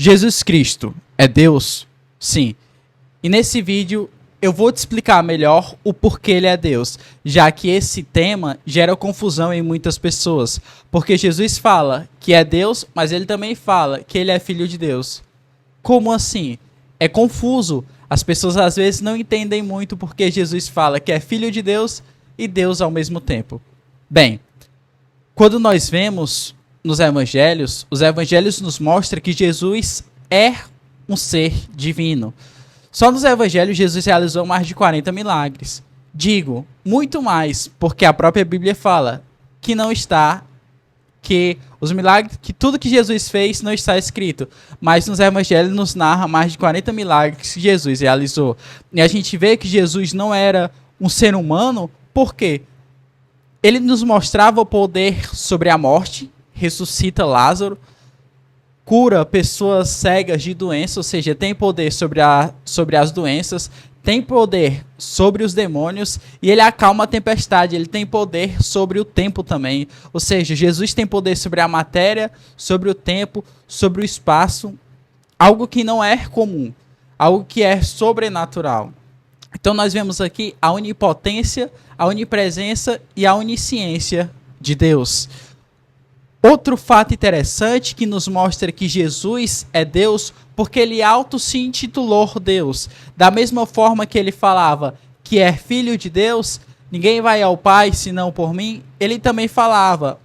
Jesus Cristo é Deus? Sim. E nesse vídeo eu vou te explicar melhor o porquê ele é Deus, já que esse tema gera confusão em muitas pessoas. Porque Jesus fala que é Deus, mas ele também fala que ele é filho de Deus. Como assim? É confuso. As pessoas às vezes não entendem muito porque Jesus fala que é filho de Deus e Deus ao mesmo tempo. Bem, quando nós vemos nos evangelhos, os evangelhos nos mostram que Jesus é um ser divino. Só nos evangelhos Jesus realizou mais de 40 milagres. Digo, muito mais, porque a própria Bíblia fala que não está, que os milagres, que tudo que Jesus fez não está escrito. Mas nos evangelhos nos narra mais de 40 milagres que Jesus realizou. E a gente vê que Jesus não era um ser humano, por quê? Ele nos mostrava o poder sobre a morte, ressuscita Lázaro, cura pessoas cegas de doença, ou seja, tem poder sobre as doenças, tem poder sobre os demônios e ele acalma a tempestade, ele tem poder sobre o tempo também. Ou seja, Jesus tem poder sobre a matéria, sobre o tempo, sobre o espaço, algo que não é comum, algo que é sobrenatural. Então nós vemos aqui a onipotência, a onipresença e a onisciência de Deus. Outro fato interessante que nos mostra que Jesus é Deus, porque ele auto se intitulou Deus. Da mesma forma que ele falava que é filho de Deus, ninguém vai ao Pai senão por mim, ele também falava,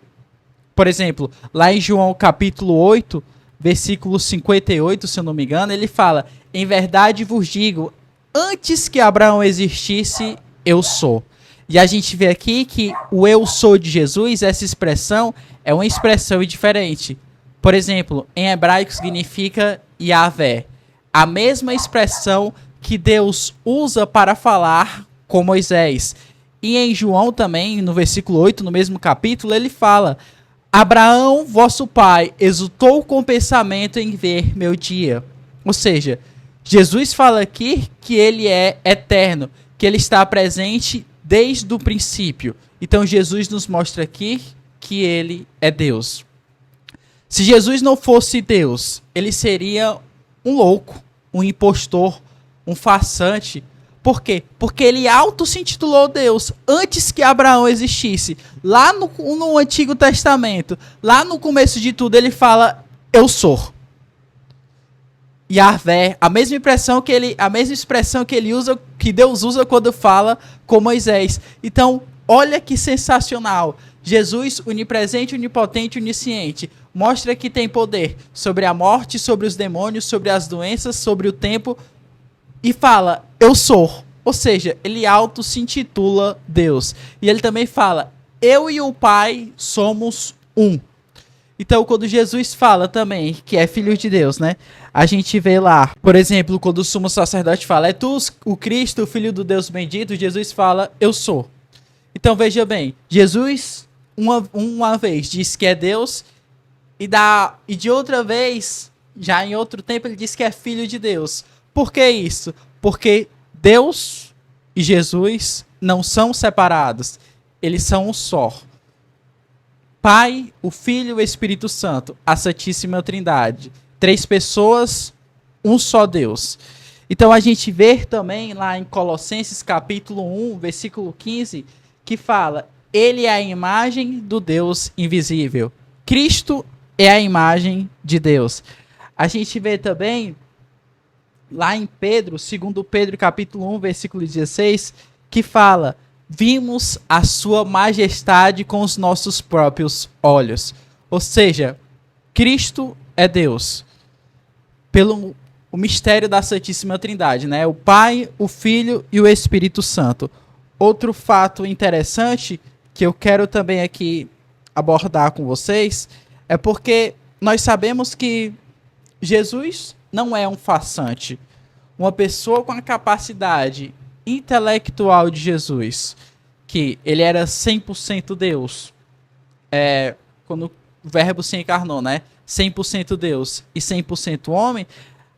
por exemplo, lá em João capítulo 8, versículo 58, se eu não me engano, ele fala: em verdade vos digo, antes que Abraão existisse, eu sou. E a gente vê aqui que o eu sou de Jesus, essa expressão, é uma expressão diferente. Por exemplo, em hebraico significa Yahvé. A mesma expressão que Deus usa para falar com Moisés. E em João também, no versículo 8, no mesmo capítulo, ele fala: Abraão, vosso pai, exultou com pensamento em ver meu dia. Ou seja, Jesus fala aqui que ele é eterno, que ele está presente desde o princípio. Então Jesus nos mostra aqui que ele é Deus. Se Jesus não fosse Deus, ele seria um louco, um impostor, um farsante. Por quê? Porque ele auto se intitulou Deus antes que Abraão existisse. Lá no Antigo Testamento, lá no começo de tudo, ele fala: eu sou. Yahvé, a mesma expressão que ele usa, que Deus usa quando fala com Moisés. Então, olha que sensacional. Jesus, onipresente, onipotente, onisciente, mostra que tem poder sobre a morte, sobre os demônios, sobre as doenças, sobre o tempo, e fala: eu sou. Ou seja, ele auto se intitula Deus. E ele também fala: eu e o Pai somos um. Então, quando Jesus fala também que é filho de Deus, né? A gente vê lá, por exemplo, quando o sumo sacerdote fala: é tu o Cristo, o filho do Deus bendito, Jesus fala: eu sou. Então, veja bem, Jesus uma vez diz que é Deus e de outra vez, já em outro tempo, ele diz que é filho de Deus. Por que isso? Porque Deus e Jesus não são separados, eles são um só. Pai, o Filho e o Espírito Santo, a Santíssima Trindade. 3 pessoas, um só Deus. Então a gente vê também lá em Colossenses capítulo 1, versículo 15, que fala: ele é a imagem do Deus invisível. Cristo é a imagem de Deus. A gente vê também lá em Pedro, 2 Pedro capítulo 1, versículo 16, que fala: vimos a sua majestade com os nossos próprios olhos. Ou seja, Cristo é Deus. Pelo o mistério da Santíssima Trindade, né? O Pai, o Filho e o Espírito Santo. Outro fato interessante que eu quero também aqui abordar com vocês é porque nós sabemos que Jesus não é um farsante. Uma pessoa com a capacidade intelectual de Jesus, que ele era 100% Deus, quando o verbo se encarnou, né? 100% Deus e 100% homem,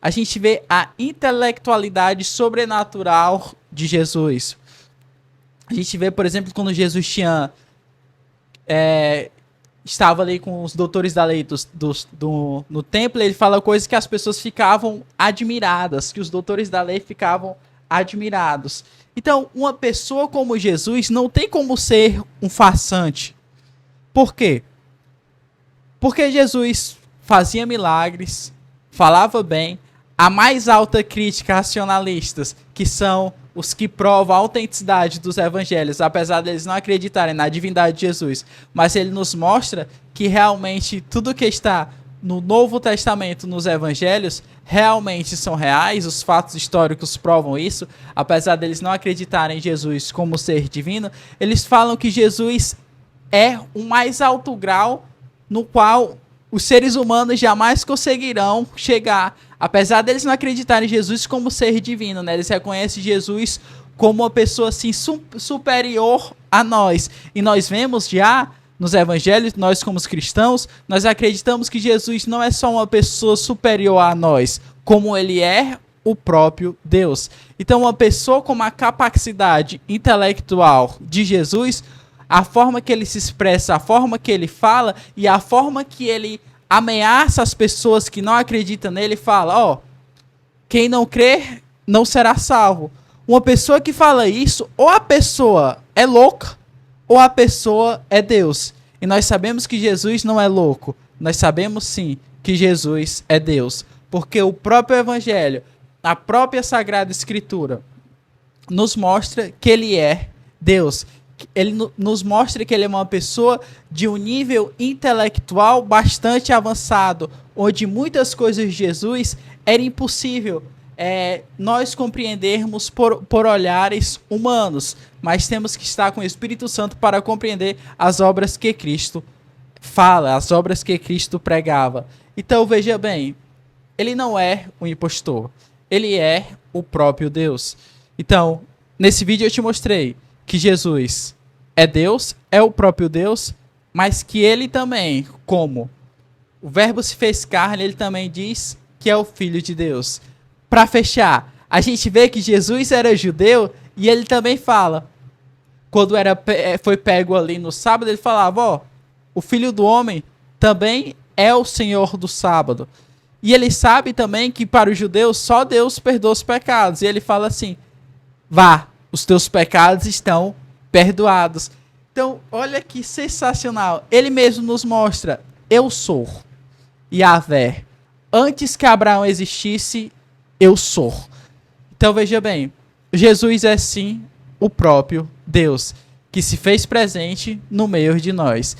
a gente vê a intelectualidade sobrenatural de Jesus. A gente vê, por exemplo, quando Jesus tinha estava ali com os doutores da lei no templo, ele fala coisas que as pessoas ficavam admiradas, que os doutores da lei ficavam admirados. Então, uma pessoa como Jesus não tem como ser um farsante. Por quê? Porque Jesus fazia milagres, falava bem. A mais alta crítica racionalistas, que são os que provam a autenticidade dos evangelhos, apesar deles não acreditarem na divindade de Jesus, mas ele nos mostra que realmente tudo que está no Novo Testamento, nos evangelhos, realmente são reais, os fatos históricos provam isso, apesar deles não acreditarem em Jesus como ser divino, eles falam que Jesus é o mais alto grau no qual os seres humanos jamais conseguirão chegar, apesar deles não acreditarem em Jesus como ser divino, né? Eles reconhecem Jesus como uma pessoa assim superior a nós. E nós vemos já nos evangelhos, nós como cristãos, nós acreditamos que Jesus não é só uma pessoa superior a nós, como ele é o próprio Deus. Então, uma pessoa com a capacidade intelectual de Jesus, a forma que ele se expressa, a forma que ele fala e a forma que ele ameaça as pessoas que não acreditam nele, fala, ó, quem não crer não será salvo. Uma pessoa que fala isso, ou a pessoa é louca, ou a pessoa é Deus. E nós sabemos que Jesus não é louco. Nós sabemos sim que Jesus é Deus. Porque o próprio Evangelho, a própria Sagrada Escritura, nos mostra que ele é Deus. Ele nos mostra que ele é uma pessoa de um nível intelectual bastante avançado, onde muitas coisas de Jesus era impossível nós compreendermos por olhares humanos, mas temos que estar com o Espírito Santo para compreender as obras que Cristo fala, as obras que Cristo pregava. Então veja bem, ele não é um impostor, ele é o próprio Deus. Então, nesse vídeo eu te mostrei que Jesus é Deus, é o próprio Deus, mas que ele também, como o Verbo se fez carne, ele também diz que é o Filho de Deus. Para fechar, a gente vê que Jesus era judeu e ele também fala, quando foi pego ali no sábado, ele falava, ó, o Filho do Homem também é o Senhor do sábado. E ele sabe também que para os judeus só Deus perdoa os pecados. E ele fala assim, vá, os teus pecados estão perdoados. Então, olha que sensacional. Ele mesmo nos mostra, eu sou Yahvé. Antes que Abraão existisse, eu sou. Então, veja bem, Jesus é sim o próprio Deus, que se fez presente no meio de nós.